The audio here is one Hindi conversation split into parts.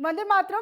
वंदे मातरम।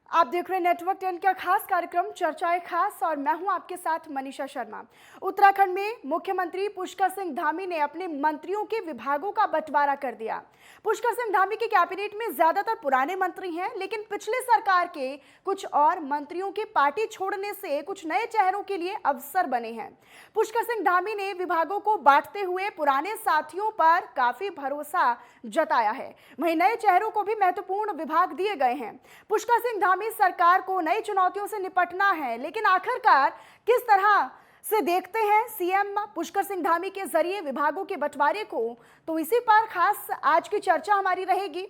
आप देख रहे हैं नेटवर्क 10 का खास कार्यक्रम चर्चाएं खास और मैं हूं आपके साथ मनीषा शर्मा। उत्तराखंड में मुख्यमंत्री पुष्कर सिंह धामी ने अपने मंत्रियों के विभागों का बंटवारा कर दिया। पुष्कर सिंह धामी के कैबिनेट में ज्यादातर पुराने मंत्री हैं, लेकिन पिछले सरकार के कुछ और मंत्रियों के पार्टी छोड़ने से कुछ नए चेहरों के लिए अवसर बने हैं। पुष्कर सिंह धामी ने विभागों को बांटते हुए पुराने साथियों पर काफी भरोसा जताया है। वहीं नए चेहरों को भी महत्वपूर्ण विभाग दिए गए हैं। पुष्कर सिंह धामी सरकार को नई चुनौतियों से निपटना है, लेकिन आखिरकार किस तरह से देखते हैं सीएम पुष्कर सिंह धामी के जरिए विभागों के बंटवारे को, तो इसी पर खास आज की चर्चा हमारी रहेगी।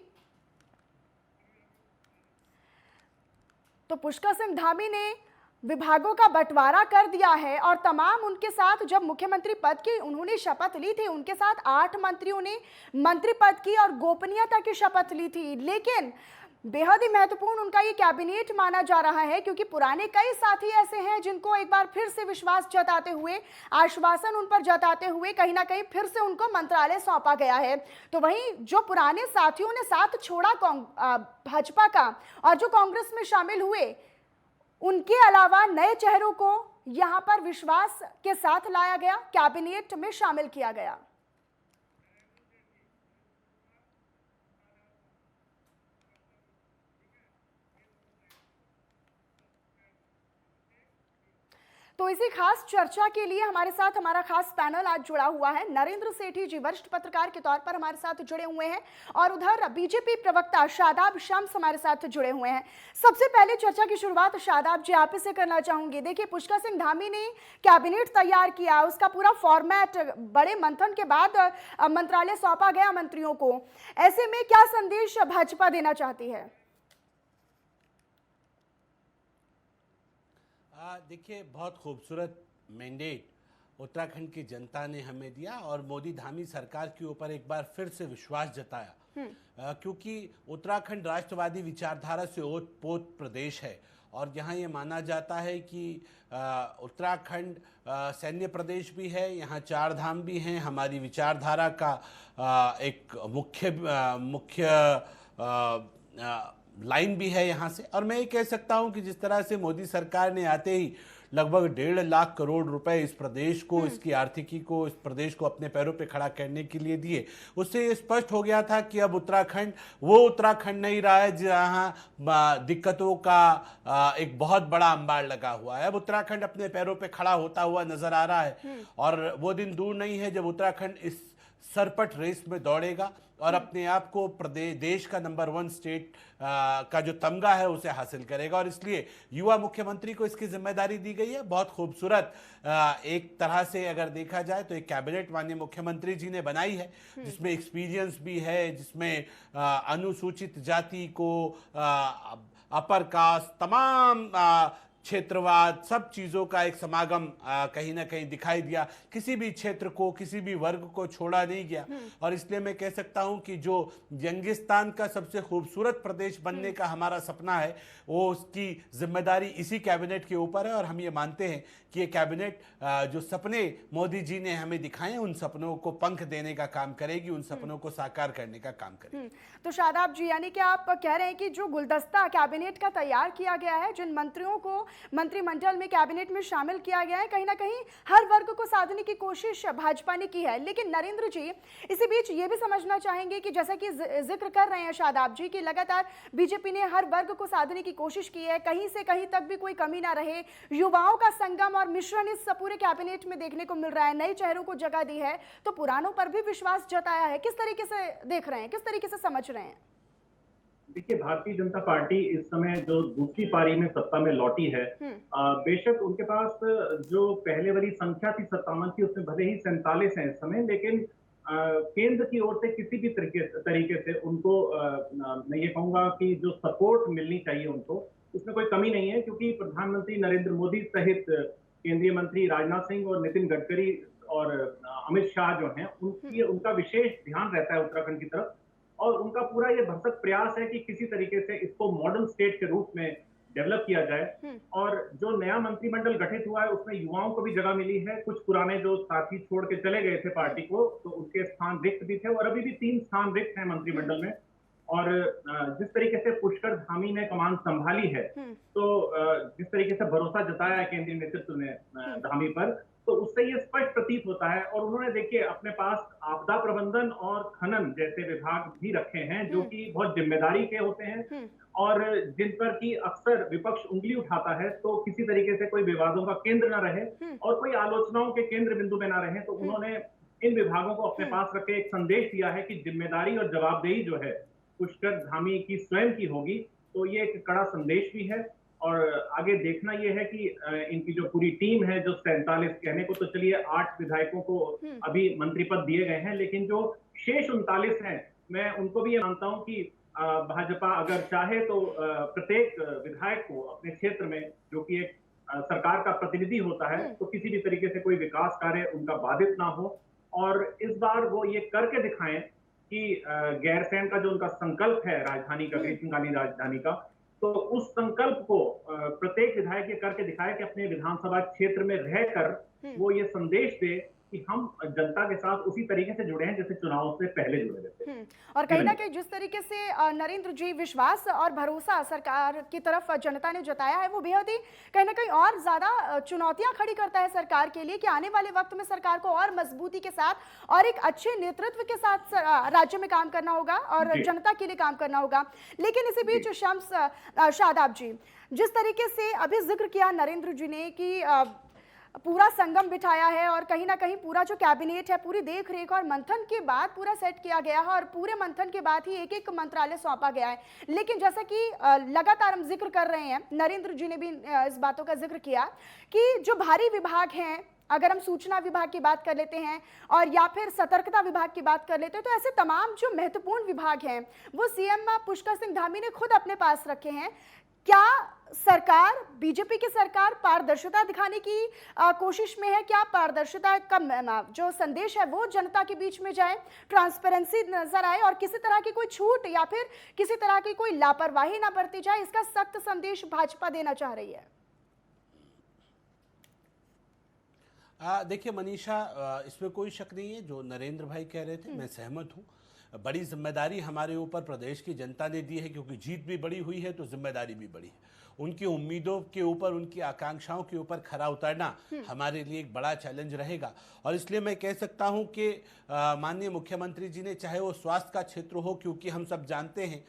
तो पुष्कर सिंह धामी ने विभागों का बंटवारा कर दिया है और तमाम उनके साथ जब मुख्यमंत्री पद की उन्होंने शपथ ली थी, उनके साथ 8 मंत्रियों ने मंत्री पद की और गोपनीयता की शपथ ली थी। लेकिन बेहद ही महत्वपूर्ण उनका ये कैबिनेट माना जा रहा है, क्योंकि पुराने कई साथी ऐसे हैं जिनको एक बार फिर से विश्वास जताते हुए, आश्वासन उन पर जताते हुए कहीं ना कहीं फिर से उनको मंत्रालय सौंपा गया है। तो वहीं जो पुराने साथियों ने साथ छोड़ा भाजपा का और जो कांग्रेस में शामिल हुए, उनके अलावा नए चेहरों को यहां पर विश्वास के साथ लाया गया, कैबिनेट में शामिल किया गया। तो इसी खास चर्चा के लिए हमारे साथ हमारा खास पैनल आज जुड़ा हुआ है। नरेंद्र सेठी जी वरिष्ठ पत्रकार के तौर पर हमारे साथ जुड़े हुए हैं और उधर बीजेपी प्रवक्ता शादाब शम्स हमारे साथ जुड़े हुए हैं। सबसे पहले चर्चा की शुरुआत शादाब जी आप ही से करना चाहूंगी। देखिए, पुष्कर सिंह धामी ने कैबिनेट तैयार किया, उसका पूरा फॉर्मेट बड़े मंथन के बाद मंत्रालय सौंपा गया मंत्रियों को। ऐसे में क्या संदेश भाजपा देना चाहती है? देखिए, बहुत खूबसूरत मैंडेट उत्तराखंड की जनता ने हमें दिया और मोदी धामी सरकार के ऊपर एक बार फिर से विश्वास जताया, क्योंकि उत्तराखंड राष्ट्रवादी विचारधारा से ओत-पोत प्रदेश है और यहाँ ये माना जाता है कि उत्तराखंड सैन्य प्रदेश भी है, यहाँ 4 धाम भी हैं। हमारी विचारधारा का एक मुख्य लाइन भी है यहाँ से। और मैं ये कह सकता हूँ कि जिस तरह से मोदी सरकार ने आते ही लगभग 1.5 लाख करोड़ रुपए इस प्रदेश को, इसकी आर्थिकी को, इस प्रदेश को अपने पैरों पे खड़ा करने के लिए दिए, उससे ये स्पष्ट हो गया था कि अब उत्तराखंड वो उत्तराखंड नहीं रहा है जहाँ दिक्कतों का एक बहुत बड़ा अंबार लगा हुआ है। अब उत्तराखंड अपने पैरों पे खड़ा होता हुआ नजर आ रहा है और वो दिन दूर नहीं है जब उत्तराखंड इस सरपट रेस में दौड़ेगा और अपने आप को प्रदेश देश का नंबर 1 स्टेट का जो तमगा है उसे हासिल करेगा। और इसलिए युवा मुख्यमंत्री को इसकी जिम्मेदारी दी गई है। बहुत खूबसूरत एक तरह से अगर देखा जाए तो एक कैबिनेट माननीय मुख्यमंत्री जी ने बनाई है, जिसमें एक्सपीरियंस भी है, जिसमें अनुसूचित जाति को, अपर कास्ट, तमाम क्षेत्रवाद, सब चीज़ों का एक समागम कहीं ना कहीं दिखाई दिया। किसी भी क्षेत्र को, किसी भी वर्ग को छोड़ा नहीं गया। और इसलिए मैं कह सकता हूं कि जो जंगिस्तान का सबसे खूबसूरत प्रदेश बनने का हमारा सपना है, वो उसकी जिम्मेदारी इसी कैबिनेट के ऊपर है। और हम ये मानते हैं कि ये कैबिनेट जो सपने मोदी जी ने हमें दिखाए, उन सपनों को पंख देने का काम करेगी, उन सपनों को साकार करने का काम करेगी। तो शादाब जी, यानी कि आप कह रहे हैं कि जो गुलदस्ता कैबिनेट का तैयार किया गया है, जिन मंत्रियों को मंत्रिमंडल में कैबिनेट में शामिल किया गया है, कहीं ना कहीं हर वर्ग को साधने की कोशिश भाजपा ने की है। लेकिन नरेंद्र जी, इसी बीच ये भी समझना चाहेंगे कि जैसा कि जिक्र कर रहे हैं शादाब जी कि लगातार बीजेपी ने हर वर्ग को साधने की कोशिश की है, कहीं से कहीं तक भी कोई कमी ना रहे। युवाओं का संगम और मिश्रण इस पूरे कैबिनेट में देखने को मिल रहा है, नए चेहरों को जगह दी है, तो पुरानों पर भी विश्वास जताया है। किस तरीके से देख रहे हैं, किस तरीके से समझ रहे हैं? देखिए, भारतीय जनता पार्टी इस समय जो दूसरी पारी में सत्ता में लौटी है, बेशक उनके पास जो पहले वाली संख्या थी 57 की, उसमें भले ही 47 है इस समय, लेकिन केंद्र की ओर से किसी भी तरीके से उनको मैं ये कहूंगा कि जो सपोर्ट मिलनी चाहिए उनको, उसमें कोई कमी नहीं है। क्योंकि प्रधानमंत्री नरेंद्र मोदी सहित केंद्रीय मंत्री राजनाथ सिंह और नितिन गडकरी और अमित शाह जो हैं, उनका विशेष ध्यान रहता है उत्तराखंड की तरफ। और उनका पूरा ये भरसक प्रयास है कि किसी तरीके से इसको मॉडल स्टेट के रूप में डेवलप किया जाए। और जो नया मंत्रिमंडल गठित हुआ है, उसमें युवाओं को भी जगह मिली है। कुछ पुराने जो साथी छोड़ के चले गए थे पार्टी को, तो उनके स्थान रिक्त भी थे और अभी भी 3 स्थान रिक्त हैं मंत्रिमंडल में। और जिस तरीके से पुष्कर धामी ने कमान संभाली है, तो जिस तरीके से भरोसा जताया है केंद्रीय नेतृत्व ने धामी पर, तो उससे ये स्पष्ट प्रतीत होता है। और उन्होंने देखिए अपने पास आपदा प्रबंधन और खनन जैसे विभाग भी रखे हैं, जो कि बहुत जिम्मेदारी के होते हैं और जिन पर कि अक्सर विपक्ष उंगली उठाता है, तो किसी तरीके से कोई विवादों का केंद्र न रहे और कोई आलोचनाओं के केंद्र बिंदु में न रहे। तो उन्होंने इन विभागों को अपने पास रखे एक संदेश दिया है कि जिम्मेदारी और जवाबदेही जो है पुष्कर धामी की स्वयं की होगी। तो ये एक कड़ा संदेश भी है और आगे देखना यह है कि इनकी जो पूरी टीम है, जो 47 कहने को तो चलिए 8 विधायकों को अभी मंत्री पद दिए गए हैं, लेकिन जो शेष 39 हैं, मैं उनको भी ये मानता हूं कि भाजपा अगर चाहे तो प्रत्येक विधायक को अपने क्षेत्र में, जो कि एक सरकार का प्रतिनिधि होता है, तो किसी भी तरीके से कोई विकास कार्य उनका बाधित ना हो। और इस बार वो ये करके दिखाएं कि गैरसैंण का जो उनका संकल्प है राजधानी का, ग्रीष्मकालीन राजधानी का, तो उस संकल्प को प्रत्येक विधायक ये करके दिखाए कि अपने विधानसभा क्षेत्र में रहकर वो ये संदेश दे कि हम जनता के साथ उसी तरीके से जुड़े हैं जैसे चुनाव से पहले जुड़े थे। और कहीं ना कहीं जिस तरीके से नरेंद्र जी विश्वास और भरोसा सरकार की तरफ जनता ने जताया है, वो बेहद ही कहीं ना कहीं और ज्यादा चुनौतियां खड़ी करता है सरकार के लिए कि आने वाले वक्त में सरकार को और मजबूती के साथ और एक अच्छे नेतृत्व के साथ राज्य में काम करना होगा और जनता के लिए काम करना होगा। लेकिन इसी बीच शम्स शादाब जी, जिस तरीके से अभी जिक्र किया नरेंद्र जी ने कि पूरा संगम बिठाया है और कहीं ना कहीं पूरा जो कैबिनेट है, पूरी देख रेख और मंथन के बाद पूरा सेट किया गया है और पूरे मंथन के बाद ही एक एक मंत्रालय सौंपा गया है। लेकिन जैसा कि लगातार हम जिक्र कर रहे हैं, नरेंद्र जी ने भी इस बातों का जिक्र किया कि जो भारी विभाग हैं, अगर हम सूचना विभाग की बात कर लेते हैं और या फिर सतर्कता विभाग की बात कर लेते हैं, तो ऐसे तमाम जो महत्वपूर्ण विभाग हैं वो सीएम पुष्कर सिंह धामी ने खुद अपने पास रखे हैं। क्या सरकार, बीजेपी की सरकार पारदर्शिता दिखाने की कोशिश में है? क्या पारदर्शिता का जो संदेश है वो जनता के बीच में जाए, ट्रांसपेरेंसी नजर आए और किसी तरह की कोई छूट या फिर किसी तरह की कोई लापरवाही ना बरती जाए, इसका सख्त संदेश भाजपा देना चाह रही है? देखिए मनीषा, इसमें कोई शक नहीं है, जो नरेंद्र भाई कह रहे थे मैं सहमत हूँ। बड़ी जिम्मेदारी हमारे ऊपर प्रदेश की जनता ने दी है, क्योंकि जीत भी बड़ी हुई है तो जिम्मेदारी भी बड़ी है। उनकी उम्मीदों के ऊपर, उनकी आकांक्षाओं के ऊपर खरा उतरना हमारे लिए एक बड़ा चैलेंज रहेगा। और इसलिए मैं कह सकता हूं कि माननीय मुख्यमंत्री जी ने, चाहे वो स्वास्थ्य का क्षेत्र हो, क्योंकि हम सब जानते हैं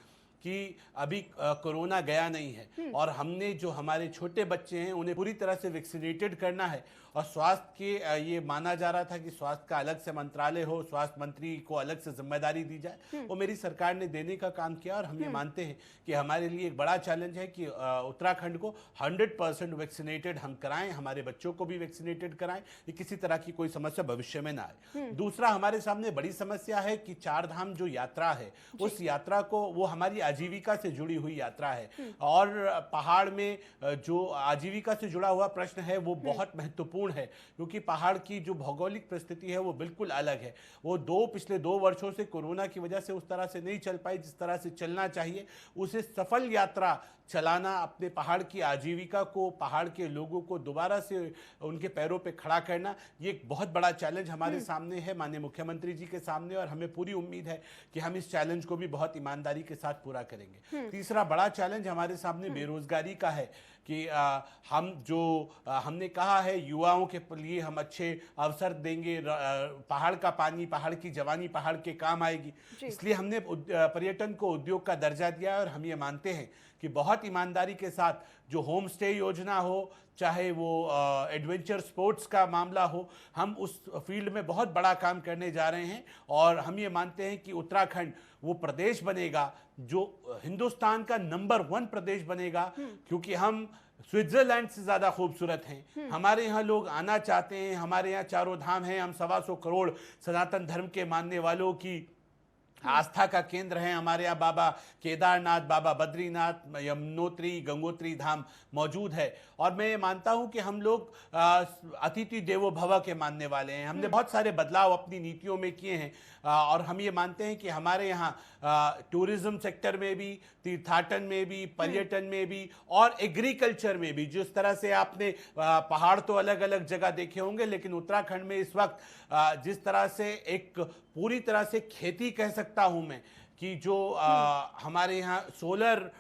कि अभी कोरोना गया नहीं है और हमने जो हमारे छोटे बच्चे हैं उन्हें पूरी तरह से वैक्सीनेटेड करना है। और स्वास्थ्य के ये माना जा रहा था कि स्वास्थ्य का अलग से मंत्रालय हो, स्वास्थ्य मंत्री को अलग से जिम्मेदारी दी जाए, वो मेरी सरकार ने देने का काम किया। और हम ये मानते हैं कि हमारे लिए एक बड़ा चैलेंज है कि उत्तराखंड को 100% वैक्सीनेटेड हम कराएं, हमारे बच्चों को भी वैक्सीनेटेड कराएं, ये किसी तरह की कोई समस्या भविष्य में ना आए। दूसरा, हमारे सामने बड़ी समस्या है कि 4 धाम जो यात्रा है, उस यात्रा को, वो हमारी आजीविका से जुड़ी हुई यात्रा है और पहाड़ में जो आजीविका से जुड़ा हुआ प्रश्न है वो बहुत महत्वपूर्ण है, क्योंकि पहाड़ की जो भौगोलिक परिस्थिति है वो बिल्कुल अलग है। वो पिछले 2 वर्षों से कोरोना की वजह से उस तरह से नहीं चल पाई जिस तरह से चलना चाहिए। उसे सफल यात्रा चलाना, अपने पहाड़ की आजीविका को, पहाड़ के लोगों को दोबारा से उनके पैरों पे खड़ा करना, ये एक बहुत बड़ा चैलेंज हमारे सामने है, माननीय मुख्यमंत्री जी के सामने। और हमें पूरी उम्मीद है कि हम इस चैलेंज को भी बहुत ईमानदारी के साथ पूरा करेंगे। तीसरा बड़ा चैलेंज हमारे सामने बेरोजगारी का है कि हमने कहा है युवाओं के लिए हम अच्छे अवसर देंगे, पहाड़ का पानी, पहाड़ की जवानी पहाड़ के काम आएगी, इसलिए हमने पर्यटन को उद्योग का दर्जा दिया है। और हम ये मानते हैं कि बहुत ईमानदारी के साथ जो होम स्टे योजना हो, चाहे वो एडवेंचर स्पोर्ट्स का मामला हो, हम उस फील्ड में बहुत बड़ा काम करने जा रहे हैं। और हम ये मानते हैं कि उत्तराखंड वो प्रदेश बनेगा जो हिंदुस्तान का नंबर 1 प्रदेश बनेगा, क्योंकि हम स्विट्जरलैंड से ज्यादा खूबसूरत हैं। हमारे यहाँ लोग आना चाहते हैं, हमारे यहाँ चारों धाम हैं, हम 125 करोड़ सनातन धर्म के मानने वालों की आस्था का केंद्र है। हमारे यहाँ बाबा केदारनाथ, बाबा बद्रीनाथ, यमुनोत्री, गंगोत्री धाम मौजूद है। और मैं ये मानता हूँ कि हम लोग अतिथि देवो भव के मानने वाले हैं। हमने बहुत सारे बदलाव अपनी नीतियों में किए हैं और हम ये मानते हैं कि हमारे यहाँ टूरिज्म सेक्टर में भी, तीर्थाटन में भी, पर्यटन में भी और एग्रीकल्चर में भी, जिस तरह से आपने पहाड़ तो अलग अलग जगह देखे होंगे, लेकिन उत्तराखंड में इस वक्त जिस तरह से एक पूरी तरह से खेती कह सकता हूं मैं कि जो हमारे यहाँ सोलर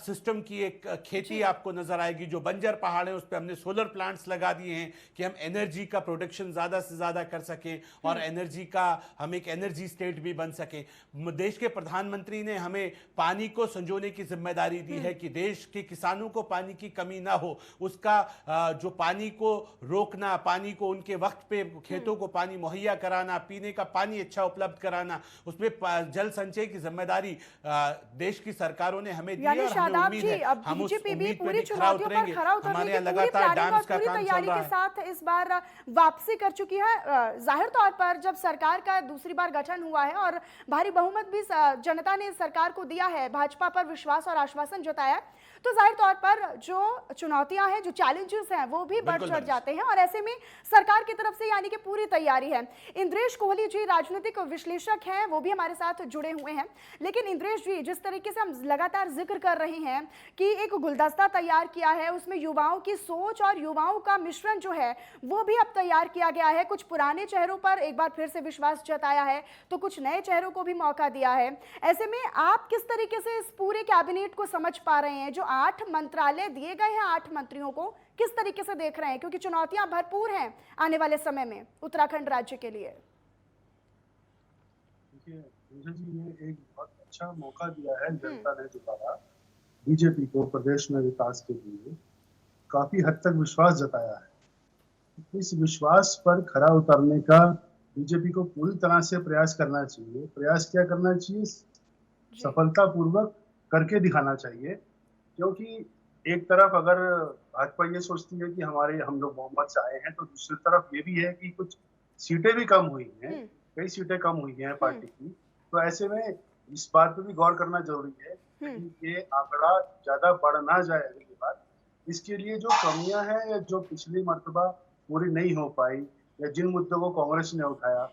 सिस्टम की एक खेती आपको नजर आएगी। जो बंजर पहाड़ है उस पर हमने सोलर प्लांट्स लगा दिए हैं कि हम एनर्जी का प्रोडक्शन ज़्यादा से ज़्यादा कर सकें और एनर्जी का हम एक एनर्जी स्टेट भी बन सकें। देश के प्रधानमंत्री ने हमें पानी को संजोने की जिम्मेदारी दी है कि देश के किसानों को पानी की कमी ना हो, उसका जो पानी को रोकना, पानी को उनके वक्त पे खेतों को पानी मुहैया कराना, पीने का पानी अच्छा उपलब्ध कराना, उसमें जल संचय की जिम्मेदारी देश की सरकारों ने हमें यानी शादाब जी, अब बीजेपी भी पूरी चुनौतियों पर खरा उतरने की पूरी प्लानिंग और पूरी तैयारी के साथ इस बार वापसी कर चुकी है। जाहिर तौर पर जब सरकार का दूसरी बार गठन हुआ है और भारी बहुमत भी जनता ने सरकार को दिया है, भाजपा पर विश्वास और आश्वासन जताया है, तो जाहिर तौर पर जो चुनौतियां हैं, जो चैलेंजेस हैं, वो भी बढ़ चढ़ जाते हैं और ऐसे में सरकार की तरफ से यानी कि पूरी तैयारी है। इंद्रेश कोहली जी राजनीतिक विश्लेषक हैं, वो भी हमारे साथ जुड़े हुए हैं। लेकिन इंद्रेश जी, जिस तरीके से हम लगातार जिक्र कर रहे हैं कि एक गुलदस्ता तैयार किया है, उसमें युवाओं की सोच और युवाओं का मिश्रण जो है वो भी अब तैयार किया गया है। कुछ पुराने चेहरों पर एक बार फिर से विश्वास जताया है, तो कुछ नए चेहरों को भी मौका दिया है। ऐसे में आप किस तरीके से इस पूरे कैबिनेट को समझ पा रहे हैं? जो 8 मंत्रालय दिए गए हैं 8 मंत्रियों को, किस तरीके से देख रहे हैं? क्योंकि चुनौतियां भरपूर हैं आने वाले समय में उत्तराखंड राज्य के लिए। देखिए मुझे जी, ये एक बहुत अच्छा मौका दिया है जनता ने दोबारा बीजेपी को प्रदेश में विकास के लिए काफी हद तक विश्वास जताया है। इस विश्वास पर खरा उतरने का बीजेपी को पूरी तरह से प्रयास करना चाहिए। प्रयास क्या करना चाहिए? सफलतापूर्वक करके दिखाना चाहिए। क्योंकि एक तरफ अगर भाजपा ये सोचती है कि हम लोग बहुमत से आए हैं, तो दूसरी तरफ ये भी है कि कुछ सीटें भी कम हुई हैं, कई सीटें कम हुई हैं पार्टी की। तो ऐसे में इस बात पर भी गौर करना जरूरी है कि ये आंकड़ा ज्यादा बढ़ ना जाए अगली बार। इसके लिए जो कमियां हैं या जो पिछली मर्तबा पूरी नहीं हो पाई या जिन मुद्दों को कांग्रेस ने उठाया,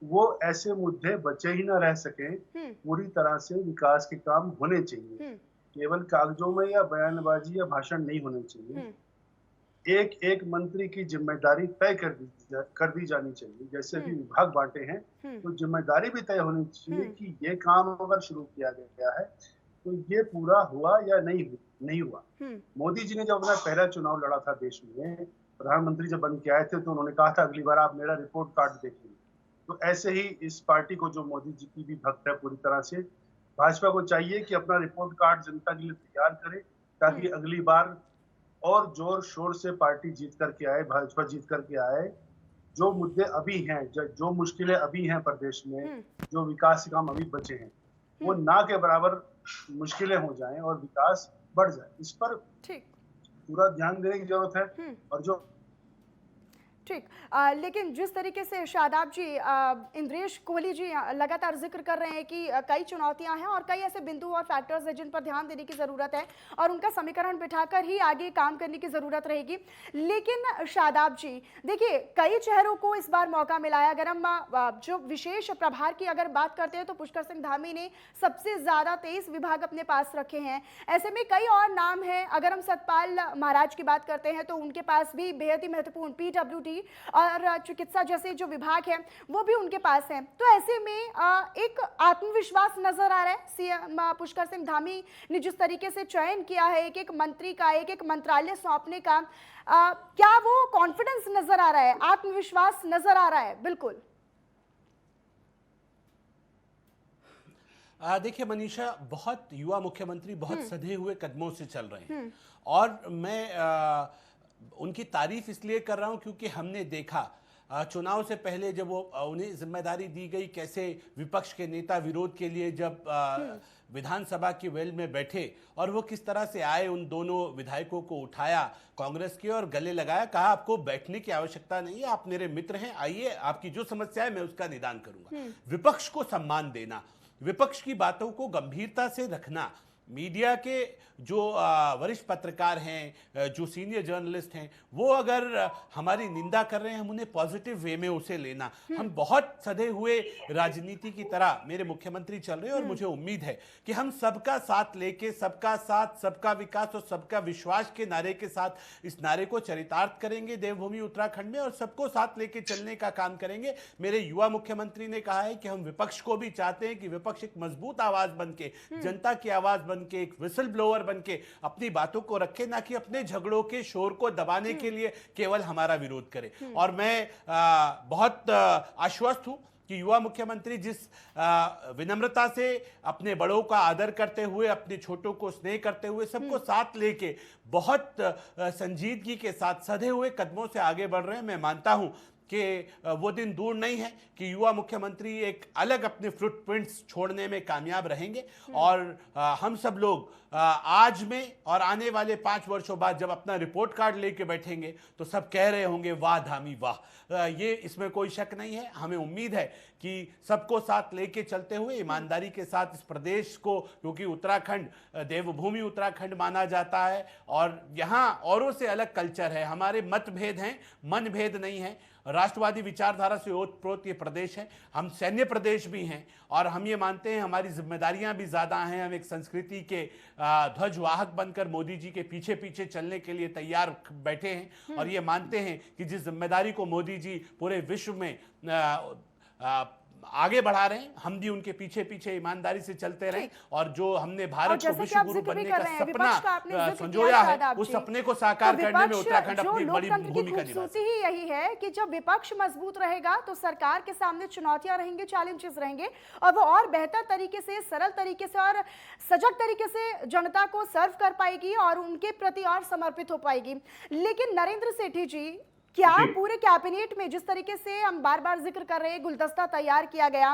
वो ऐसे मुद्दे बचे ही ना रह सके। पूरी तरह से विकास के काम होने चाहिए, केवल कागजों में या बयानबाजी या भाषण नहीं होने चाहिए। एक एक मंत्री की जिम्मेदारी तय कर दी जानी चाहिए। जैसे भी विभाग बांटे हैं, तो जिम्मेदारी भी तय होनी चाहिए कि ये काम अगर शुरू किया गया है तो ये पूरा हुआ या नहीं हुआ। मोदी जी ने जब अपना पहला चुनाव लड़ा था देश में, प्रधानमंत्री जब बन के आए थे, तो उन्होंने कहा था अगली बार आप मेरा रिपोर्ट कार्ड देखिए। तो ऐसे ही इस पार्टी को, जो मोदी जी की भी भक्त है पूरी तरह से, भाजपा को चाहिए कि अपना रिपोर्ट कार्ड जनता के लिए तैयार करे, ताकि अगली बार और जोर शोर से पार्टी जीत करके आए, भाजपा जीत करके आए। जो मुद्दे अभी हैं, जो मुश्किलें अभी हैं प्रदेश में, जो विकास के काम अभी बचे हैं, वो ना के बराबर मुश्किलें हो जाएं और विकास बढ़ जाए। इस पर पूरा ध्यान देने की जरूरत है। और जो ठीक, लेकिन जिस तरीके से शादाब जी, इंद्रेश कोहली जी लगातार जिक्र कर रहे हैं कि कई चुनौतियां हैं और कई ऐसे बिंदु और फैक्टर्स हैं जिन पर ध्यान देने की ज़रूरत है और उनका समीकरण बिठाकर ही आगे काम करने की ज़रूरत रहेगी। लेकिन शादाब जी देखिए, कई चेहरों को इस बार मौका मिला है। अगर हम जो विशेष प्रभार की अगर बात करते हैं, तो पुष्कर सिंह धामी ने सबसे ज़्यादा 23 विभाग अपने पास रखे हैं। ऐसे में कई और नाम हैं। अगर हम सतपाल महाराज की बात करते हैं, तो उनके पास भी बेहद ही महत्वपूर्ण PWD और चिकित्सा जैसे जो विभाग हैं वो भी उनके पास हैं। तो ऐसे में एक आत्मविश्वास नजर आ रहा है सीएम पुष्कर सिंह धामी ने जिस तरीके से चयन किया है एक एक मंत्री का, एक एक मंत्रालय सौंपने का, क्या वो कॉन्फिडेंस नजर आ रहा है, आत्मविश्वास नजर आ रहा है? बिल्कुल। देखिए मनीषा, बहुत युवा मुख्यमंत्री बहुत सधे हुए कदमों से चल रहे हैं और मैं उनकी तारीफ इसलिए कर रहा हूं क्योंकि हमने देखा चुनाव से पहले जब वो उन्हें जिम्मेदारी दी गई, कैसे विपक्ष के नेता विरोध के लिए जब विधानसभा की वेल में बैठे और वो किस तरह से आए, उन दोनों विधायकों को उठाया कांग्रेस के और गले लगाया, कहा आपको बैठने की आवश्यकता नहीं है, आप मेरे मित्र हैं, आइए आपकी जो समस्या है मैं उसका निदान करूंगा। विपक्ष को सम्मान देना, विपक्ष की बातों को गंभीरता से रखना, मीडिया के जो वरिष्ठ पत्रकार हैं, जो सीनियर जर्नलिस्ट हैं, वो अगर हमारी निंदा कर रहे हैं, हम उन्हें पॉजिटिव वे में उसे लेना। हम बहुत सधे हुए राजनीति की तरह मेरे मुख्यमंत्री चल रहे हैं और मुझे उम्मीद है कि हम सबका साथ लेके, सबका साथ, सबका विकास और सबका विश्वास के नारे के साथ इस नारे को चरितार्थ करेंगे देवभूमि उत्तराखंड में और सबको साथ लेके चलने का काम करेंगे। मेरे युवा मुख्यमंत्री ने कहा है कि हम विपक्ष को भी चाहते हैं कि विपक्ष एक मजबूत आवाज बन के, जनता की आवाज बन के, एक विसल ब्लोअर बन के अपनी बातों को रखे, ना कि अपने झगड़ों के शोर को दबाने के लिए केवल हमारा विरोध करे। और मैं बहुत आश्वस्त हूं कि युवा मुख्यमंत्री जिस विनम्रता से अपने बड़ों का आदर करते हुए, अपने छोटों को स्नेह करते हुए, सबको साथ लेके बहुत संजीदगी के साथ सधे हुए कदमों से आगे बढ़ रहे हैं, मैं मानता हूं कि वो दिन दूर नहीं है कि युवा मुख्यमंत्री एक अलग अपने फुटप्रिंट्स छोड़ने में कामयाब रहेंगे। और हम सब लोग आज में और आने वाले 5 वर्षों बाद जब अपना रिपोर्ट कार्ड लेके बैठेंगे तो सब कह रहे होंगे वाह धामी वाह। ये इसमें कोई शक नहीं है। हमें उम्मीद है कि सबको साथ लेके चलते हुए ईमानदारी के साथ इस प्रदेश को, क्योंकि उत्तराखंड देवभूमि उत्तराखंड माना जाता है और यहाँ औरों से अलग कल्चर है, हमारे मतभेद हैं, मनभेद नहीं है। राष्ट्रवादी विचारधारा से ओतप्रोत ये प्रदेश है, हम सैन्य प्रदेश भी हैं और हम ये मानते हैं हमारी जिम्मेदारियां भी ज़्यादा हैं। हम एक संस्कृति के ध्वजवाहक बनकर मोदी जी के पीछे पीछे चलने के लिए तैयार बैठे हैं और ये मानते हैं कि जिस जिम्मेदारी को मोदी जी पूरे विश्व में आगे बढ़ा रहे हैं, हम भी उनके पीछे पीछे ईमानदारी से चलते रहें और जो हमने भारत को विश्व गुरु बनने का सपना संजोया है, उस सपने को साकार करने में उत्तराखंड अपनी बड़ी भूमिका निभाएगा। ही यही है कि जब विपक्ष मजबूत रहेगा तो सरकार के सामने चुनौतियां रहेंगी, चैलेंजेस रहेंगे और वो और बेहतर तरीके से, सरल तरीके से और सजग तरीके से जनता को सर्व कर पाएगी और उनके प्रति और समर्पित हो पाएगी। लेकिन नरेंद्र सेठी जी, क्या पूरे कैबिनेट में जिस तरीके से हम बार बार जिक्र कर रहे हैं, गुलदस्ता तैयार किया गया,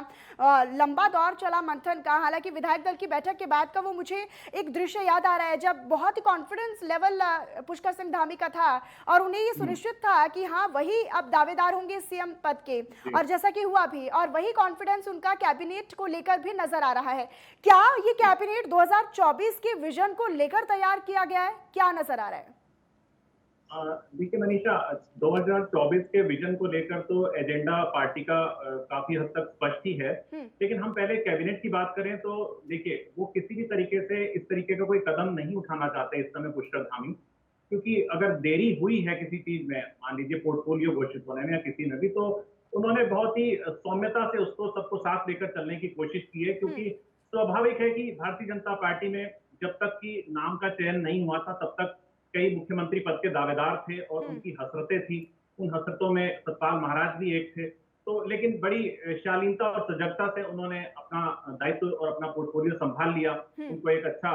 लंबा दौर चला मंथन का, हालांकि विधायक दल की बैठक के बाद का वो मुझे एक दृश्य याद आ रहा है जब बहुत ही कॉन्फिडेंस लेवल पुष्कर सिंह धामी का था और उन्हें ये सुनिश्चित था कि हाँ वही अब दावेदार होंगे सीएम पद के, और जैसा कि हुआ भी, और वही कॉन्फिडेंस उनका कैबिनेट को लेकर भी नजर आ रहा है। क्या ये कैबिनेट 2024 के विजन को लेकर तैयार किया गया है? क्या नजर आ रहा है? देखिए मनीषा, 2024 के विजन को लेकर तो एजेंडा पार्टी का काफी हद तक स्पष्ट ही है, लेकिन हम पहले कैबिनेट की बात करें तो देखिए वो किसी भी तरीके से इस तरीके का कोई कदम नहीं उठाना चाहते इस समय पुष्कर धामी, क्योंकि अगर देरी हुई है किसी चीज में, मान लीजिए पोर्टफोलियो घोषित होने में या किसी में भी, तो उन्होंने बहुत ही सौम्यता से उसको सबको साथ लेकर चलने की कोशिश की है, क्योंकि स्वाभाविक है कि भारतीय जनता पार्टी में जब तक कि नाम का चयन नहीं हुआ था तब तक कई मुख्यमंत्री पद के दावेदार थे और उनकी हसरतें थी। उन हसरतों में सतपाल महाराज भी एक थे। तो लेकिन बड़ी शालीनता और सजगता से उन्होंने अपना दायित्व और अपना पोर्टफोलियो संभाल लिया। उनको एक अच्छा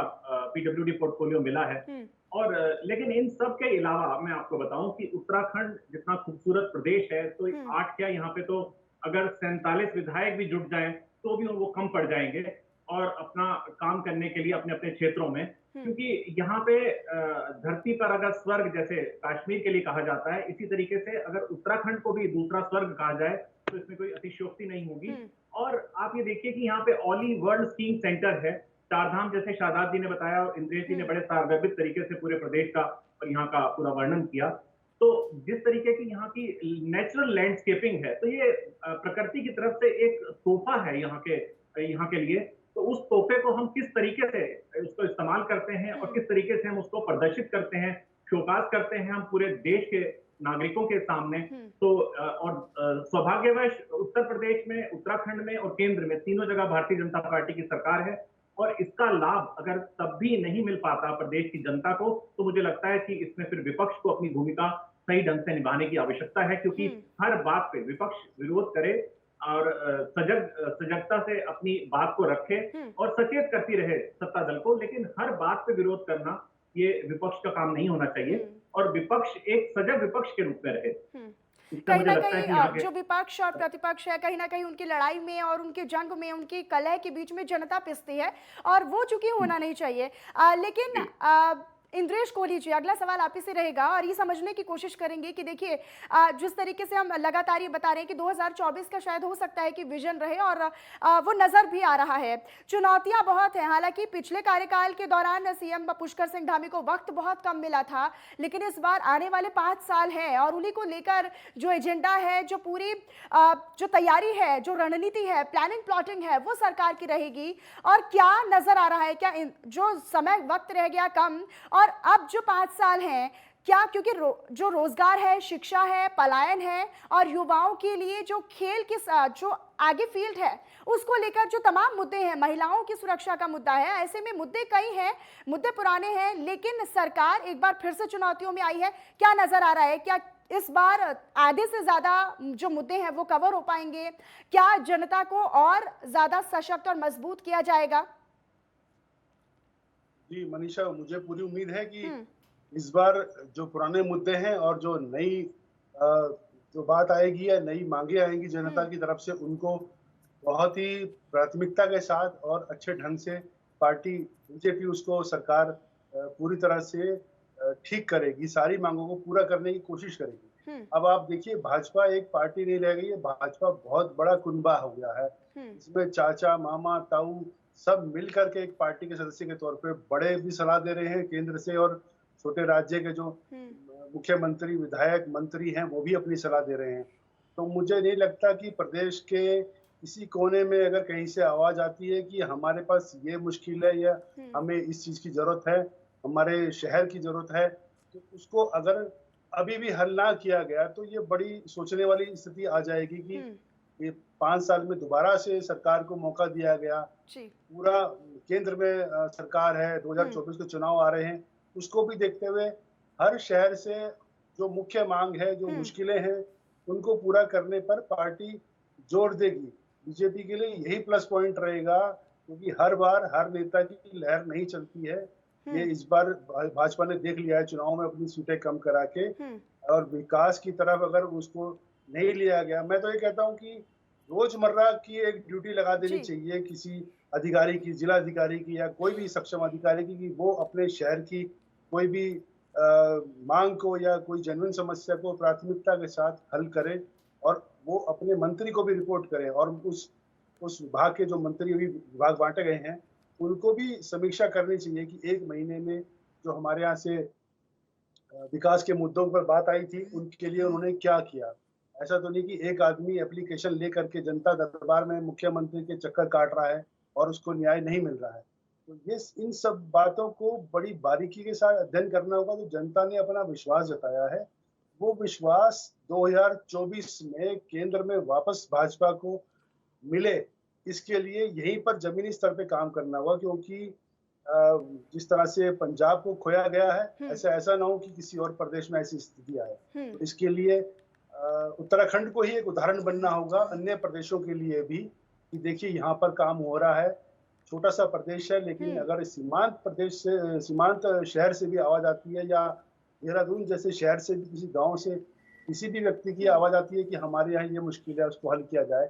पीडब्ल्यूडी पोर्टफोलियो मिला है। और लेकिन इन सब के अलावा मैं आपको बताऊं कि उत्तराखंड जितना खूबसूरत प्रदेश है, तो 8 क्या यहाँ पे तो अगर 47 विधायक भी जुट जाएं तो भी वो कम पड़ जाएंगे और अपना काम करने के लिए अपने अपने क्षेत्रों में, क्योंकि यहाँ पे धरती पर अगर स्वर्ग जैसे कश्मीर के लिए कहा जाता है, इसी तरीके से अगर उत्तराखंड को भी दूसरा स्वर्ग कहा जाए तो इसमें कोई अतिशयोक्ति नहीं होगी। और आप ये देखिए कि यहाँ पे ऑली वर्ल्ड स्कीइंग सेंटर है, चारधाम जैसे शादाब जी ने बताया और इंद्रेश जी ने बड़े सारगर्भित तरीके से पूरे प्रदेश का और यहाँ का पूरा वर्णन किया। तो जिस तरीके की यहाँ की नेचुरल लैंडस्केपिंग है, तो ये प्रकृति की तरफ से एक तोहफा है यहाँ के लिए। तो उस तोहफे को हम किस तरीके से उसको इस्तेमाल करते हैं और किस तरीके से हम उसको प्रदर्शित करते हैं, शोकाज करते हैं हम पूरे देश के नागरिकों के सामने। तो और सौभाग्यवश उत्तर प्रदेश में, उत्तराखंड में और केंद्र में तीनों जगह भारतीय जनता पार्टी की सरकार है और इसका लाभ अगर तब भी नहीं मिल पाता प्रदेश की जनता को, तो मुझे लगता है कि इसमें फिर विपक्ष को अपनी भूमिका सही ढंग से निभाने की आवश्यकता है, क्योंकि हर बात पे विपक्ष विरोध करे और सजगता से अपनी बात को रखे और सचेत करती रहे सत्ता दल को, लेकिन हर बात पे विरोध करना ये विपक्ष का काम नहीं होना चाहिए और विपक्ष एक सजग विपक्ष के रूप में रहे। कहीं ना कहीं जो विपक्ष और प्रतिपक्ष है, कहीं ना कहीं उनकी लड़ाई में और उनकी जंग में, उनकी कलह के बीच में जनता पिसती है और वो चूंकि होना नहीं चाहिए। लेकिन इंद्रेश कोहली जी, अगला सवाल आप ही से रहेगा और ये समझने की कोशिश करेंगे कि देखिए जिस तरीके से हम लगातार ये बता रहे हैं कि 2024 का शायद हो सकता है कि विजन रहे और वो नजर भी आ रहा है। चुनौतियां बहुत हैं, हालांकि पिछले कार्यकाल के दौरान सीएम पुष्कर सिंह धामी को वक्त बहुत कम मिला था, लेकिन इस बार आने वाले 5 साल हैं और उन्हीं को लेकर जो एजेंडा है, जो पूरी जो तैयारी है, जो रणनीति है, प्लानिंग प्लॉटिंग है, वो सरकार की रहेगी। और क्या नजर आ रहा है, क्या जो समय वक्त रह गया कम और अब जो 5 साल हैं, क्या क्योंकि जो रोजगार है, शिक्षा है, पलायन है और युवाओं के लिए जो खेल के जो आगे फील्ड है उसको लेकर जो तमाम मुद्दे हैं, महिलाओं की सुरक्षा का मुद्दा है, ऐसे में मुद्दे कई हैं, मुद्दे पुराने हैं, लेकिन सरकार एक बार फिर से चुनौतियों में आई है। क्या नजर आ रहा है, क्या इस बार आधे से ज्यादा जो मुद्दे हैं वो कवर हो पाएंगे? क्या जनता को और ज्यादा सशक्त और मजबूत किया जाएगा? जी मनीषा, मुझे पूरी उम्मीद है कि इस बार जो पुराने मुद्दे हैं और जो नई जो बात आएगी या नई मांगे आएंगी जनता की तरफ से, उनको बहुत ही प्राथमिकता के साथ और अच्छे ढंग से पार्टी बीजेपी उसको सरकार पूरी तरह से ठीक करेगी, सारी मांगों को पूरा करने की कोशिश करेगी। अब आप देखिए, भाजपा एक पार्टी नहीं रह गई है, भाजपा बहुत बड़ा कुनबा हो गया है। इसमें चाचा, मामा, ताऊ सब मिलकर के एक पार्टी के सदस्य के तौर पे बड़े भी सलाह दे रहे हैं केंद्र से, और छोटे राज्य के जो मुख्यमंत्री, विधायक, मंत्री हैं वो भी अपनी सलाह दे रहे हैं। तो मुझे नहीं लगता कि प्रदेश के किसी कोने में अगर कहीं से आवाज आती है कि हमारे पास ये मुश्किल है या हमें इस चीज की जरूरत है, हमारे शहर की जरूरत है, तो उसको अगर अभी भी हल ना किया गया तो ये बड़ी सोचने वाली स्थिति आ जाएगी कि ये 5 साल में दोबारा से सरकार को मौका दिया गया। पूरा केंद्र में सरकार है, 2024 के चुनाव आ रहे हैं, उसको भी देखते हुए हर शहर से जो मुख्य मांग है, जो मुश्किलें हैं, उनको पूरा करने पर पार्टी जोर देगी। बीजेपी के लिए यही प्लस पॉइंट रहेगा, क्योंकि हर बार हर नेता की लहर नहीं चलती है। ये इस बार भाजपा ने देख लिया है चुनाव में अपनी सीटें कम करा के, और विकास की तरफ अगर उसको नहीं लिया गया, मैं तो ये कहता हूँ कि रोजमर्रा की एक ड्यूटी लगा देनी चाहिए किसी अधिकारी की, जिला अधिकारी की या कोई भी सक्षम अधिकारी की, कि वो अपने शहर की कोई भी मांग को या कोई जेन्युइन समस्या को प्राथमिकता के साथ हल करे, और वो अपने मंत्री को भी रिपोर्ट करें, और उस विभाग के जो मंत्री अभी विभाग बांटे गए हैं उनको भी समीक्षा करनी चाहिए कि 1 महीने में जो हमारे यहाँ से विकास के मुद्दों पर बात आई थी उनके लिए उन्होंने क्या किया। ऐसा तो नहीं कि एक आदमी एप्लीकेशन लेकर के जनता दरबार में मुख्यमंत्री के चक्कर काट रहा है और उसको न्याय नहीं मिल रहा है। तो ये इन सब बातों को बड़ी बारीकी के साथ अध्ययन करना होगा। तो जनता ने अपना विश्वास जताया है, वो विश्वास 2024 में केंद्र में वापस भाजपा को मिले, इसके लिए यहीं पर जमीनी स्तर पे काम करना होगा, क्योंकि जिस तरह से पंजाब को खोया गया है, ऐसा ना हो कि किसी और प्रदेश में ऐसी स्थिति आए। तो इसके लिए उत्तराखंड को ही एक उदाहरण बनना होगा अन्य प्रदेशों के लिए भी, कि देखिए यहाँ पर काम हो रहा है। छोटा सा प्रदेश है, लेकिन अगर सीमांत प्रदेश से, सीमांत शहर से भी आवाज आती है, या देहरादून जैसे शहर से भी, किसी गांव से किसी भी व्यक्ति की आवाज आती है कि हमारे यहाँ ये मुश्किल है, उसको हल किया जाए,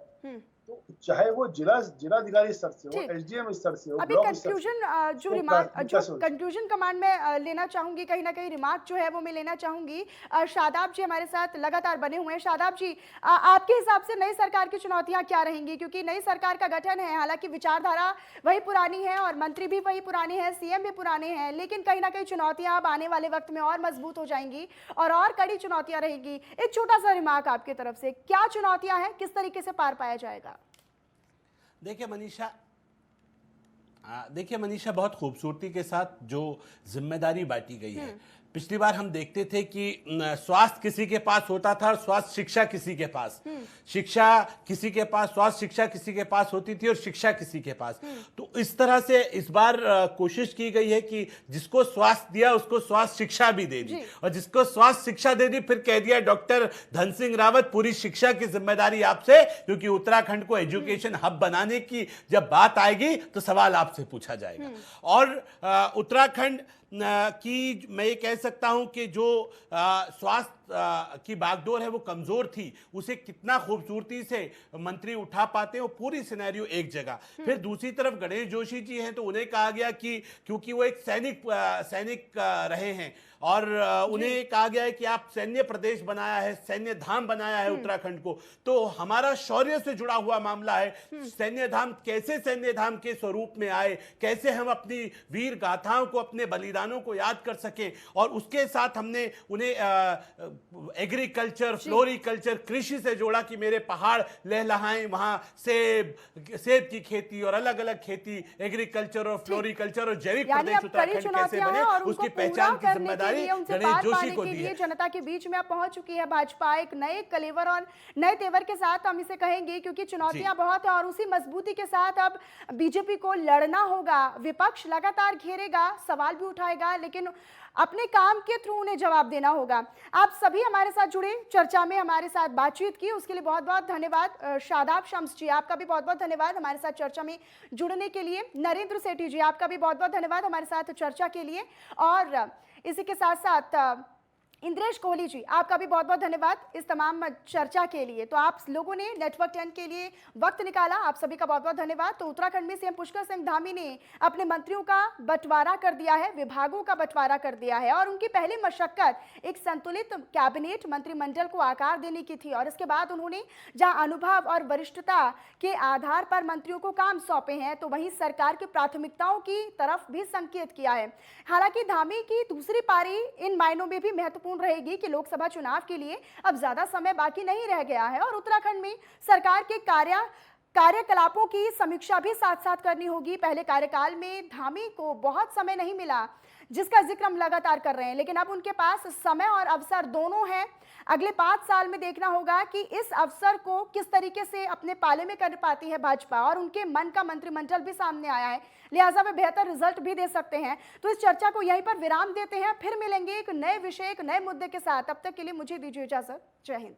तो चाहे वो जिलाधिकारी स्तर से हो, एसडीएम स्तर से हो, अभी ब्लॉक कंक्लूजन जो रिमार्क, जो कंक्लूजन कमांड में लेना चाहूंगी, कहीं ना कहीं रिमार्क जो है वो मैं लेना चाहूंगी। शादाब जी हमारे साथ लगातार बने हुए हैं। शादाब जी, आपके हिसाब से नई सरकार की चुनौतियां क्या रहेंगी? क्योंकि नई सरकार का गठन है, हालांकि विचारधारा वही पुरानी है और मंत्री भी वही पुराने हैं, सीएम भी पुराने हैं, लेकिन कहीं ना कहीं चुनौतियां अब आने वाले वक्त में और मजबूत हो जाएंगी और कड़ी चुनौतियां रहेंगी। एक छोटा सा रिमार्क आपके तरफ से, क्या चुनौतियां हैं, किस तरीके से पार पाया जाएगा? देखिए मनीषा, बहुत खूबसूरती के साथ जो जिम्मेदारी बांटी गई है। पिछली बार हम देखते थे कि स्वास्थ्य किसी के पास होता था और स्वास्थ्य शिक्षा किसी के पास, शिक्षा किसी के पास, स्वास्थ्य शिक्षा किसी के पास होती थी और शिक्षा किसी के पास। तो इस तरह से इस बार कोशिश की गई है कि जिसको स्वास्थ्य दिया उसको स्वास्थ्य शिक्षा भी दे दी, और जिसको स्वास्थ्य शिक्षा दे दी फिर कह दिया डॉक्टर धन सिंह रावत, पूरी शिक्षा की जिम्मेदारी आपसे, क्योंकि उत्तराखंड को एजुकेशन हब बनाने की जब बात आएगी तो सवाल आपसे पूछा जाएगा। और उत्तराखंड की मैं ये कह सकता हूं कि जो स्वास्थ्य की बागडोर है वो कमजोर थी, उसे कितना खूबसूरती से मंत्री उठा पाते हैं, वो पूरी सिनेरियो एक जगह। फिर दूसरी तरफ गणेश जोशी जी हैं, तो उन्हें कहा गया कि क्योंकि वो एक सैनिक रहे हैं और उन्हें कहा गया है कि आप सैन्य प्रदेश बनाया है, सैन्य धाम बनाया है उत्तराखंड को, तो हमारा शौर्य से जुड़ा हुआ मामला है। सैन्य धाम कैसे सैन्य धाम के स्वरूप में आए, कैसे हम अपनी वीर गाथाओं को, अपने बलिदानों को याद कर सकें, और उसके साथ हमने उन्हें एग्रीकल्चर, फ्लोरिकल्चर, कृषि से जोड़ा कि मेरे पहाड़ लहलहाएं, वहां सेब की खेती और अलग अलग खेती, एग्रीकल्चर और फ्लोरिकल्चर और जैविक प्रदेश उत्तराखंड कैसे बने, उसकी पहचान की जिम्मेदारी गणेश जोशी को दी है। जनता के बीच में अब पहुंच चुकी है भाजपा एक नए कलेवर और नए तेवर के साथ, हम इसे कहेंगे, क्योंकि चुनौतियां बहुत है और उसी मजबूती के साथ अब बीजेपी को लड़ना होगा। विपक्ष लगातार घेरेगा, सवाल भी उठाएगा, लेकिन अपने काम के थ्रू उन्हें जवाब देना होगा। आप सभी हमारे साथ जुड़े, चर्चा में हमारे साथ बातचीत की, उसके लिए बहुत बहुत धन्यवाद। शादाब शम्स जी, आपका भी बहुत बहुत धन्यवाद हमारे साथ चर्चा में जुड़ने के लिए। नरेंद्र सेठी जी, आपका भी बहुत बहुत धन्यवाद हमारे साथ चर्चा के लिए। और इसी के साथ साथ इंद्रेश कोहली जी, आपका भी बहुत बहुत धन्यवाद इस तमाम चर्चा के लिए। तो आप लोगों ने नेटवर्क 10 के लिए वक्त निकाला, आप सभी का बहुत बहुत धन्यवाद। तो उत्तराखंड में सीएम पुष्कर सिंह धामी ने अपने मंत्रियों का बंटवारा कर दिया है, विभागों का बंटवारा कर दिया है, और उनकी पहली मशक्कत एक संतुलित कैबिनेट मंत्रिमंडल को आकार देने की थी। और इसके बाद उन्होंने जहां अनुभव और वरिष्ठता के आधार पर मंत्रियों को काम सौंपे हैं, तो वहीं सरकार की प्राथमिकताओं की तरफ भी संकेत किया है। हालांकि धामी की दूसरी पारी इन मायनों में भी महत्वपूर्ण रहेगी कि लोकसभा चुनाव के लिए अब ज्यादा समय बाकी नहीं रह गया है और उत्तराखंड में सरकार के कार्यकलापों की समीक्षा भी साथ साथ करनी होगी। पहले कार्यकाल में धामी को बहुत समय नहीं मिला, जिसका जिक्र हम लगातार कर रहे हैं, लेकिन अब उनके पास समय और अवसर दोनों हैं। अगले 5 साल में देखना होगा कि इस अवसर को किस तरीके से अपने पाले में कर पाती है भाजपा, और उनके मन का मंत्रिमंडल भी सामने आया है, लिहाजा वे बेहतर रिजल्ट भी दे सकते हैं। तो इस चर्चा को यहीं पर विराम देते हैं, फिर मिलेंगे एक नए विषय, एक नए मुद्दे के साथ। तब तक के लिए मुझे दीजिए इजाजत। जय हिंद।